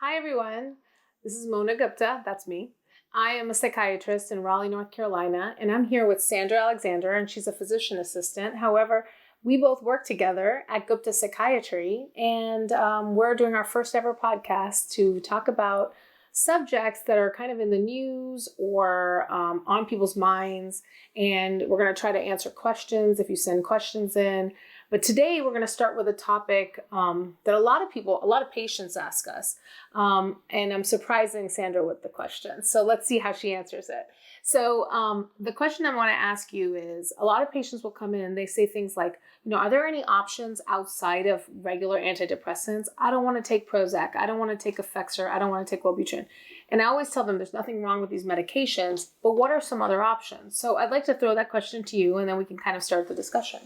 Hi, everyone. This is Mona Gupta. That's me. I am a psychiatrist in Raleigh, North Carolina, and I'm here with Sandra Alexander, and she's a physician assistant. However, we both work together at Gupta Psychiatry, and we're doing our first ever podcast to talk about subjects that are kind of in the news or on people's minds. And we're going to try to answer questions if you send questions in. But today we're going to start with a topic that a lot of patients ask us. And I'm surprising Sandra with the question. So let's see how she answers it. So the question I want to ask you is, a lot of patients will come in and they say things like, are there any options outside of regular antidepressants? I don't want to take Prozac. I don't want to take Effexor. I don't want to take Wellbutrin. And I always tell them there's nothing wrong with these medications, but what are some other options? So I'd like to throw that question to you, and then we can kind of start the discussion.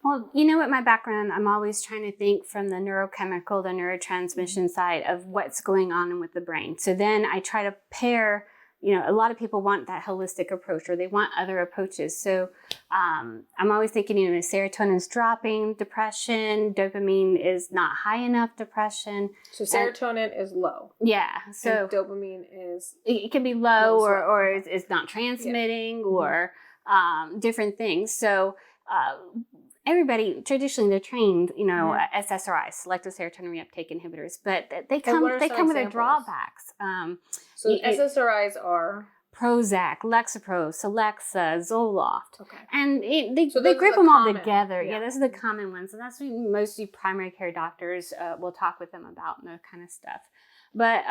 Well, with my background, I'm always trying to think from the neurochemical, the neurotransmission side of what's going on with the brain. So then I try to pair, a lot of people want that holistic approach, or they want other approaches. So I'm always thinking, serotonin is dropping, depression, dopamine is not high enough, depression. So serotonin is low. Yeah. So and dopamine is... It can be low or it's not transmitting or different things. So... everybody, traditionally, they're trained, SSRIs, selective serotonin reuptake inhibitors, but they come with their drawbacks. So SSRIs are? Prozac, Lexapro, Celexa, Zoloft. Okay. And they group them all together. Yeah, those are the common ones. And that's what mostly primary care doctors will talk with them about and that kind of stuff. But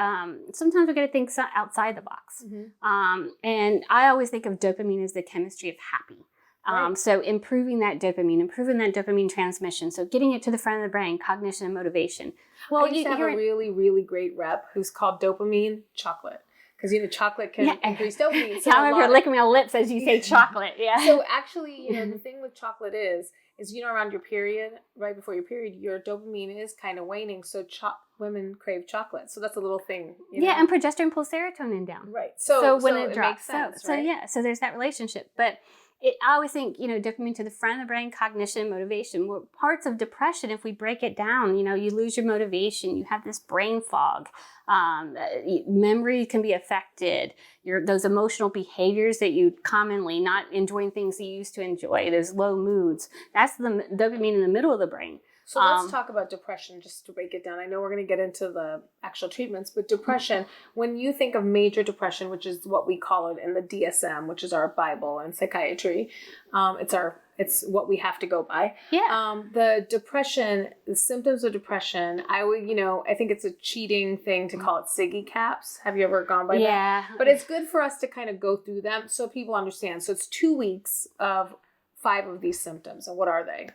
sometimes we got to think outside the box. Mm-hmm. And I always think of dopamine as the chemistry of happy. Right. So improving that dopamine transmission. So getting it to the front of the brain, cognition and motivation. Well, I used to have a really, really great rep who's called dopamine chocolate. Because, chocolate can increase dopamine. So I remember licking my lips as you say chocolate. Yeah. So actually, the thing with chocolate is around your period, right before your period, your dopamine is kind of waning. So women crave chocolate. So that's a little thing. Yeah, and progesterone pulls serotonin down. Right. So when it drops. Sense, right? So there's that relationship. But I always think, dopamine to the front of the brain, cognition, motivation. Well, parts of depression, if we break it down, you lose your motivation. You have this brain fog. Memory can be affected. Those emotional behaviors that you commonly not enjoying things you used to enjoy, those low moods. That's the dopamine in the middle of the brain. So let's talk about depression, just to break it down. I know we're going to get into the actual treatments, but depression, when you think of major depression, which is what we call it in the DSM, which is our Bible in psychiatry, it's what we have to go by. Yeah. The symptoms of depression, I think it's a cheating thing to call it Siggy caps. Have you ever gone by that? Yeah. But it's good for us to kind of go through them so people understand. So it's 2 weeks of 5 of these symptoms. And what are they?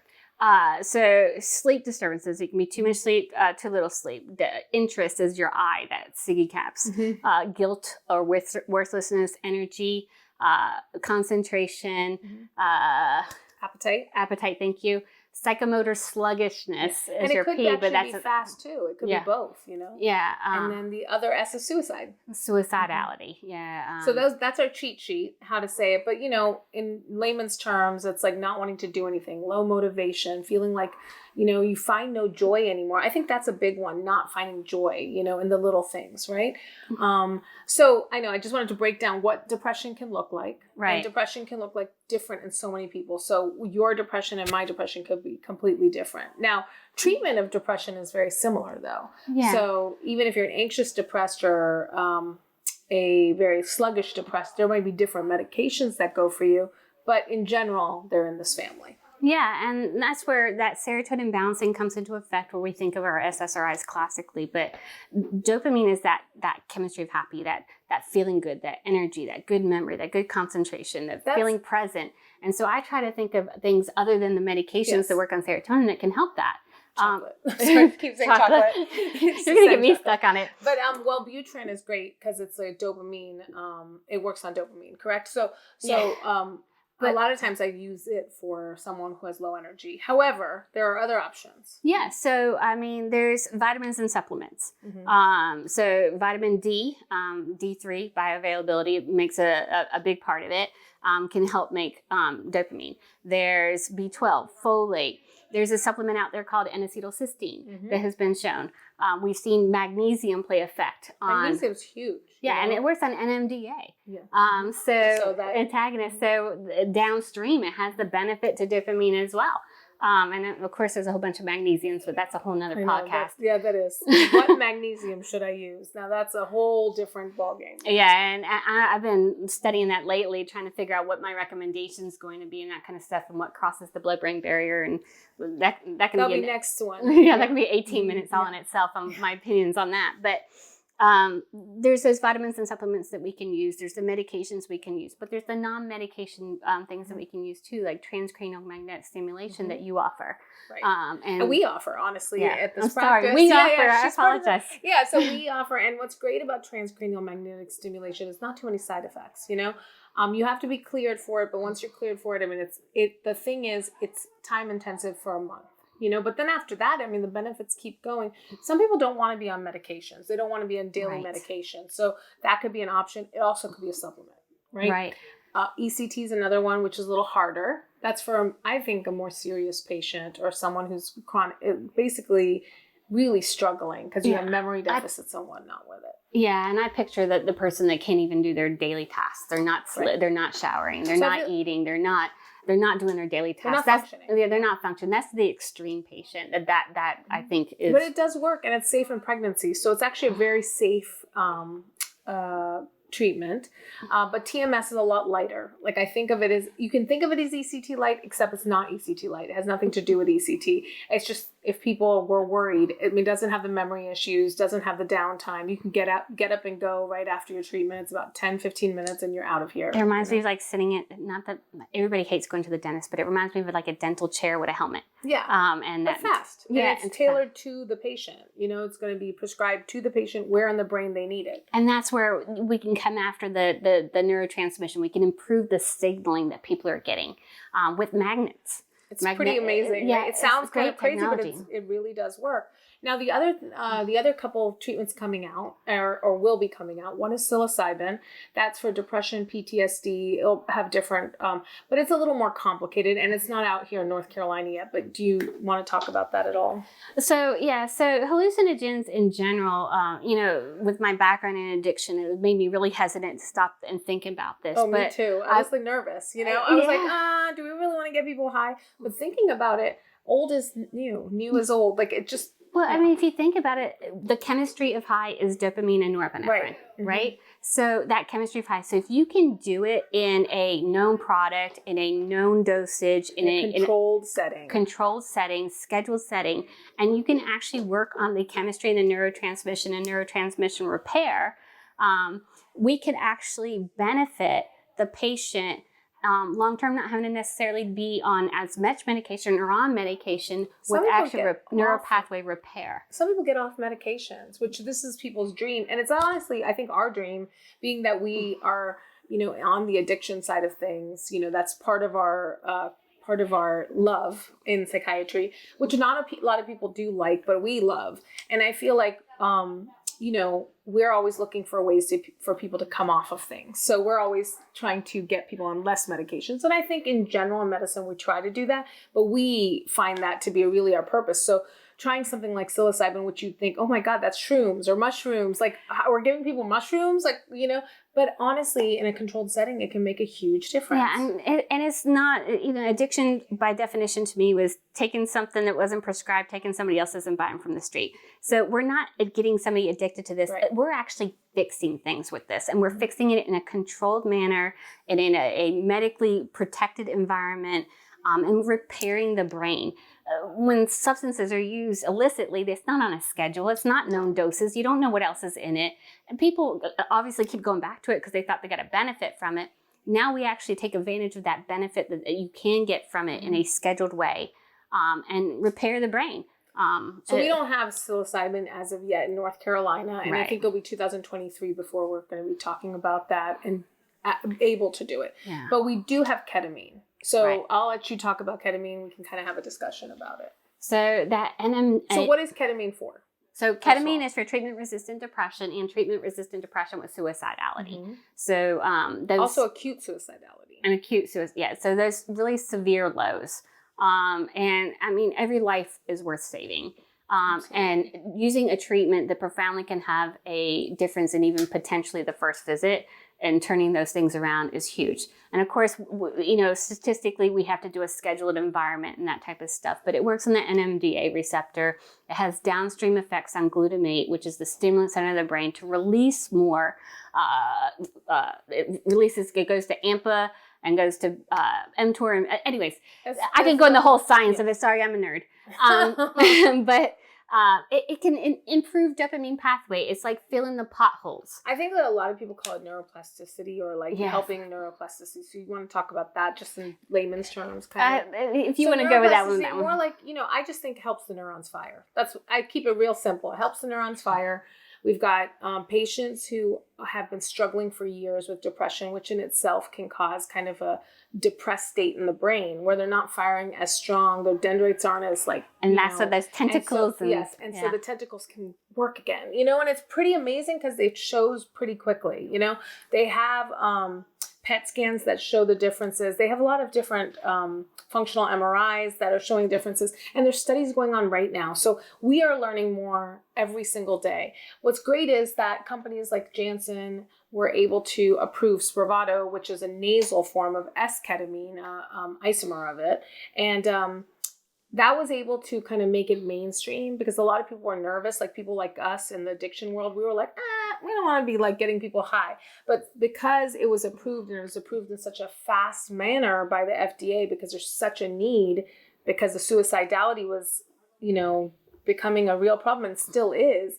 So sleep disturbances, it can be too much sleep, too little sleep. The interest is your eye, that's Siggy caps. Mm-hmm. Guilt or worthlessness, energy, concentration, appetite, thank you. Psychomotor sluggishness is your P, but that's be fast too. It could be both, Yeah. And then the other S is suicide. Suicidality. Mm-hmm. Yeah. So that's our cheat sheet, how to say it. But, in layman's terms, it's like not wanting to do anything, low motivation, feeling like, you find no joy anymore. I think that's a big one, not finding joy, in the little things, right? Mm-hmm. So I know I just wanted to break down what depression can look like. Right. And depression can look like different in so many people. So your depression and my depression could be completely different. Now, treatment of depression is very similar though. Yeah. So even if you're an anxious depressed or a very sluggish depressed, there might be different medications that go for you, but in general, they're in this family. Yeah, and that's where that serotonin balancing comes into effect, where we think of our SSRIs classically. But dopamine is that chemistry of happy, that feeling good, that energy, that good memory, that good concentration, that feeling present. And so I try to think of things other than the medications that work on serotonin that can help that. Chocolate. Sorry, keep saying chocolate. You're going to get me stuck on it. But Wellbutrin is great because it's a dopamine. It works on dopamine, correct? But a lot of times I use it for someone who has low energy. However, there are other options. Yeah. So, there's vitamins and supplements. Mm-hmm. So vitamin D, D3 bioavailability makes a big part of it, can help make dopamine. There's B12, folate, There's a supplement out there called N-acetylcysteine that has been shown. We've seen magnesium play effect on. Magnesium's huge. Yeah, and it works on NMDA. Yeah. So that antagonist. So downstream, it has the benefit to dopamine as well. And of course, there's a whole bunch of magnesiums, but that's a whole nother podcast. That is. What magnesium should I use? Now that's a whole different ballgame. Yeah, and I've been studying that lately, trying to figure out what my recommendation is going to be and that kind of stuff, and what crosses the blood-brain barrier, and that can That'll be be next one. Yeah, that can be 18 minutes all in itself on my opinions on that, but. There's those vitamins and supplements that we can use. There's the medications we can use, but there's the non-medication things that we can use too, like transcranial magnetic stimulation that you offer. Right. And we offer, honestly, at this practice. Sorry, we offer. I apologize. So we offer, and what's great about transcranial magnetic stimulation is not too many side effects. You have to be cleared for it, but once you're cleared for it, I mean, the thing is, it's time intensive for a month. But then after that, I mean, the benefits keep going. Some people don't want to be on medications. They don't want to be on daily medication. So that could be an option. It also could be a supplement, right? Right. ECT is another one, which is a little harder. That's for, I think, a more serious patient or someone who's basically really struggling because you have memory deficits and whatnot with it. Yeah, and I picture that the person that can't even do their daily tasks. They're not they're not showering. They're not eating. They're not doing their daily tasks. They're not functioning. They're not functioning. That's the extreme patient that I think is. But it does work, and it's safe in pregnancy. So it's actually a very safe treatment. But TMS is a lot lighter. Like you can think of it as ECT light, except it's not ECT light. It has nothing to do with ECT. It's just if people were worried, it doesn't have the memory issues, doesn't have the downtime. You can get up and go right after your treatment. It's about 10, 15 minutes and you're out of here. It reminds me of like sitting not that everybody hates going to the dentist, but it reminds me of like a dental chair with a helmet. Yeah. And that's fast. Yeah. And it's tailored to the patient. It's going to be prescribed to the patient where in the brain they need it. And that's where we can come after the neurotransmission. We can improve the signaling that people are getting with magnets. It's pretty amazing. Yeah, right? It sounds kind of crazy, technology. but it really does work. Now, the other couple of treatments coming out or will be coming out. One is psilocybin. That's for depression, PTSD. It'll have different, but it's a little more complicated, and it's not out here in North Carolina yet. But do you want to talk about that at all? So hallucinogens in general, with my background in addiction, it made me really hesitant to stop and think about this. Oh, me too. I was nervous. I was like, do we really want to get people high? But thinking about it, old is new, new is old. Like it just. Well, I mean, if you think about it, the chemistry of high is dopamine and norepinephrine, right? So that chemistry of high. So if you can do it in a known product, in a known dosage, in a controlled setting, scheduled setting, and you can actually work on the chemistry and the neurotransmission and neurotransmission repair, we could actually benefit the patient long-term, not having to necessarily be on as much medication or on medication with actual neuropathway repair. Some people get off medications, which this is people's dream. And it's honestly, I think our dream being that we are, on the addiction side of things, that's part of our love in psychiatry, which not a lot of people do like, but we love. And I feel like, we're always looking for ways for people to come off of things. So we're always trying to get people on less medications. And I think in general in medicine, we try to do that, but we find that to be really our purpose. So trying something like psilocybin, which you'd think, oh my God, that's shrooms or mushrooms. Like we're giving people mushrooms, but honestly, in a controlled setting, it can make a huge difference. Yeah, and it's not, addiction by definition to me was taking something that wasn't prescribed, taking somebody else's and buying from the street. So we're not getting somebody addicted to this. Right. We're actually fixing things with this, and we're fixing it in a controlled manner and in a medically protected environment, and repairing the brain. When substances are used illicitly, it's not on a schedule. It's not known doses. You don't know what else is in it. And people obviously keep going back to it because they thought they got a benefit from it. Now we actually take advantage of that benefit that you can get from it in a scheduled way, and repair the brain. So we don't have psilocybin as of yet in North Carolina. And I think it'll be 2023 before we're going to be talking about that and able to do it. Yeah. But we do have ketamine. So I'll let you talk about ketamine. We can kind of have a discussion about it. So what is ketamine for? So ketamine is for treatment-resistant depression and treatment-resistant depression with suicidality. Mm-hmm. So also acute suicidality. And acute suicide, yeah. So those really severe lows. And I mean, every life is worth saving. And using a treatment that profoundly can have a difference in even potentially the first visit and turning those things around is huge. And of course, statistically, we have to do a scheduled environment and that type of stuff, but it works on the NMDA receptor. It has downstream effects on glutamate, which is the stimulant center of the brain, to release more. It goes to AMPA and goes to mTOR. And, anyways, I can go in the whole science of it. Sorry, I'm a nerd. But it can improve dopamine pathway. It's like filling the potholes. I think that a lot of people call it neuroplasticity or like helping neuroplasticity. So you want to talk about that just in layman's terms, kind of. If you want to go with that one, more like, I just think it helps the neurons fire. I keep it real simple. It helps the neurons fire. We've got patients who have been struggling for years with depression, which in itself can cause kind of a depressed state in the brain where they're not firing as strong. Their dendrites aren't as and that's what those tentacles. So the tentacles can work again, and it's pretty amazing because it shows pretty quickly. They have PET scans that show the differences. They have a lot of different functional MRIs that are showing differences, and there's studies going on right now. So we are learning more every single day. What's great is that companies like Janssen were able to approve Spravato, which is a nasal form of S-ketamine, isomer of it, and that was able to kind of make it mainstream because a lot of people were nervous, like people like us in the addiction world. We were like, we don't want to be like getting people high. But because it was approved, and it was approved in such a fast manner by the FDA, because there's such a need, because the suicidality was, becoming a real problem and still is,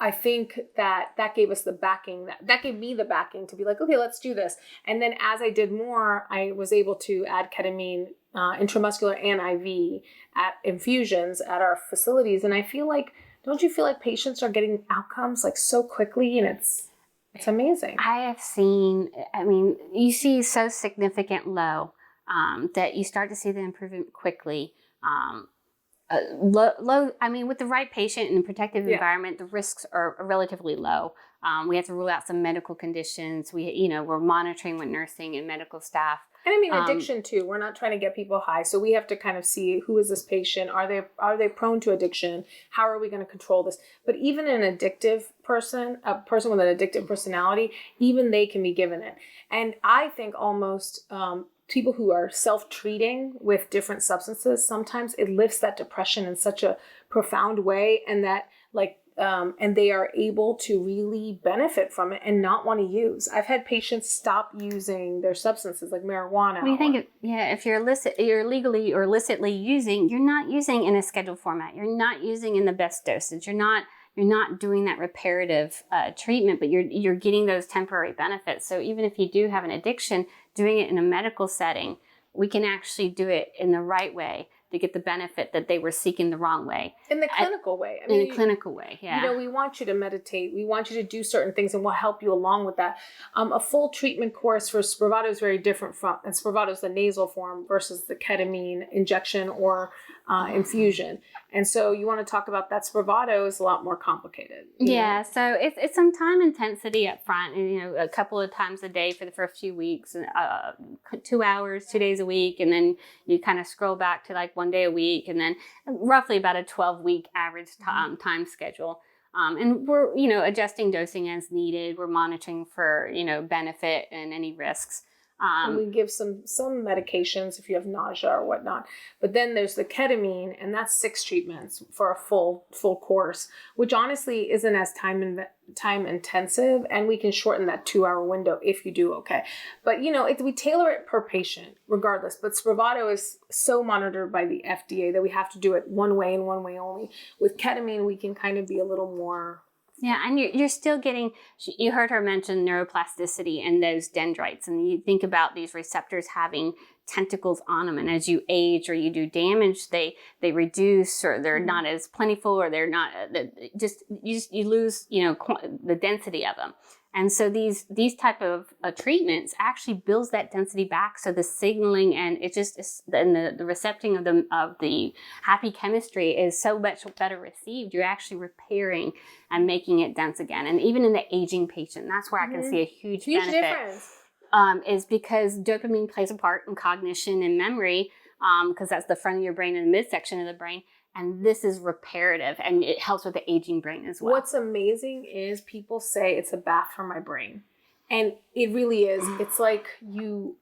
I think that gave us the backing, that gave me the backing to be like, okay, let's do this. And then as I did more, I was able to add ketamine intramuscular and IV at infusions at our facilities. And I feel like, don't you feel like patients are getting outcomes like so quickly, and it's amazing? I have seen, you see so significant low that you start to see the improvement quickly. With the right patient in a protective environment, the risks are relatively low. We have to rule out some medical conditions. We're monitoring with nursing and medical staff. And addiction too. We're not trying to get people high. So we have to kind of see, who is this patient? Are they prone to addiction? How are we going to control this? But even an addictive person, a person with an addictive personality, even they can be given it. And I think almost people who are self-treating with different substances, sometimes it lifts that depression in such a profound way, and that and they are able to really benefit from it and not want to use. I've had patients stop using their substances like marijuana. What do you think? If you're legally or illicitly using, you're not using in a scheduled format. You're not using in the best dosage. You're not doing that reparative treatment, but you're getting those temporary benefits. So even if you do have an addiction, doing it in a medical setting, we can actually do it in the right way to get the benefit that they were seeking the wrong way. In the clinical way. In a clinical way, yeah. We want you to meditate. We want you to do certain things, and we'll help you along with that. A full treatment course for Spravato is very different and Spravato is the nasal form versus the ketamine injection or infusion. And so you want to talk about that. Spravato is a lot more complicated. Yeah, so it's some time intensity up front, and a couple of times a day for the first few weeks, 2 hours, 2 days a week, and then you kind of scroll back to like 1 day a week, and then roughly about a 12-week average time schedule. And we're adjusting dosing as needed. We're monitoring for benefit and any risks. And we give some medications if you have nausea or whatnot. But then there's the ketamine, and that's 6 treatments for a full course, which honestly isn't as time intensive, and we can shorten that 2-hour window if you do okay. But we tailor it per patient regardless. But Spravato is so monitored by the FDA that we have to do it one way and one way only. With ketamine, we can kind of be a little more. Yeah, and you're still getting, you heard her mention neuroplasticity and those dendrites, and you think about these receptors having tentacles on them, and as you age or you do damage, they reduce, or they're not as plentiful, or they're not, you lose, the density of them. And so these type of treatments actually builds that density back. So the signaling and the recepting of the happy chemistry is so much better received. You're actually repairing and making it dense again. And even in the aging patient, that's where I can see a huge benefit. Difference. Is because dopamine plays a part in cognition and memory. because that's the front of your brain and the midsection of the brain. And this is reparative, and it helps with the aging brain as well. What's amazing is people say it's a bath for my brain. And it really is. It's like you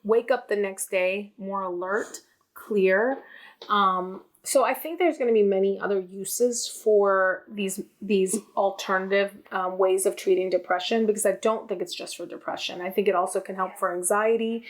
wake up the next day more alert, clear. So I think there's going to be many other uses for these alternative ways of treating depression, because I don't think it's just for depression. I think it also can help for anxiety.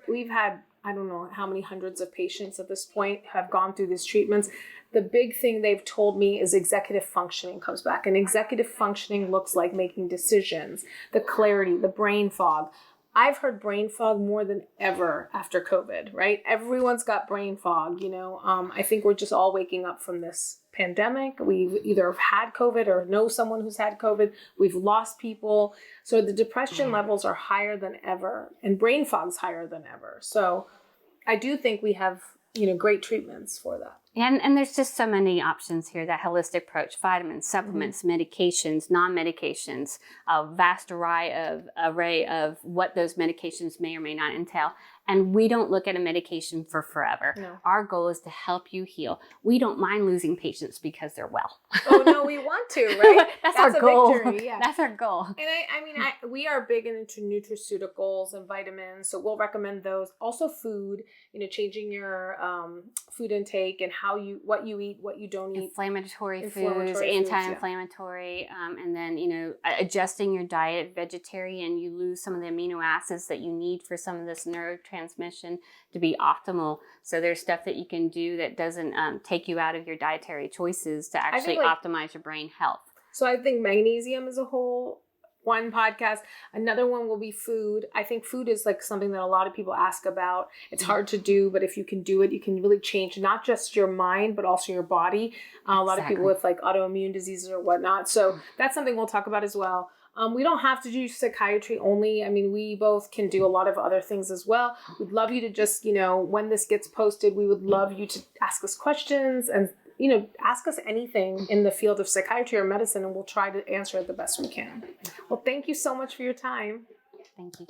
We've had, I don't know how many hundreds of patients at this point have gone through these treatments. The big thing they've told me is executive functioning comes back. And executive functioning looks like making decisions, the clarity, the brain fog. I've heard brain fog more than ever after COVID, right? Everyone's got brain fog, I think we're just all waking up from this pandemic. We've either had COVID or know someone who's had COVID. We've lost people. So the depression levels are higher than ever, and brain fog's higher than ever. So I do think we have, great treatments for that. And there's just so many options here, that holistic approach: vitamins, supplements, medications, non-medications, a vast array of what those medications may or may not entail. And we don't look at a medication for forever. No. Our goal is to help you heal. We don't mind losing patients because they're well. Oh, no, we want to, right? That's our goal. Victory, yeah. That's our goal. And we are big into nutraceuticals and vitamins, so we'll recommend those. Also food, changing your food intake and what you eat, what you don't eat. Inflammatory foods, anti-inflammatory, and then, adjusting your diet. Vegetarian, you lose some of the amino acids that you need for some of this neurotransmission to be optimal. So there's stuff that you can do that doesn't take you out of your dietary choices to actually optimize your brain health. So I think magnesium is a whole one podcast. Another one will be food. I think food is like something that a lot of people ask about. It's hard to do, but if you can do it, you can really change not just your mind, but also your body. A lot of people with like autoimmune diseases or whatnot. So that's something we'll talk about as well. We don't have to do psychiatry only. I mean, we both can do a lot of other things as well. We'd love you to just, when this gets posted, we would love you to ask us questions and, ask us anything in the field of psychiatry or medicine, and we'll try to answer it the best we can. Well, thank you so much for your time. Thank you.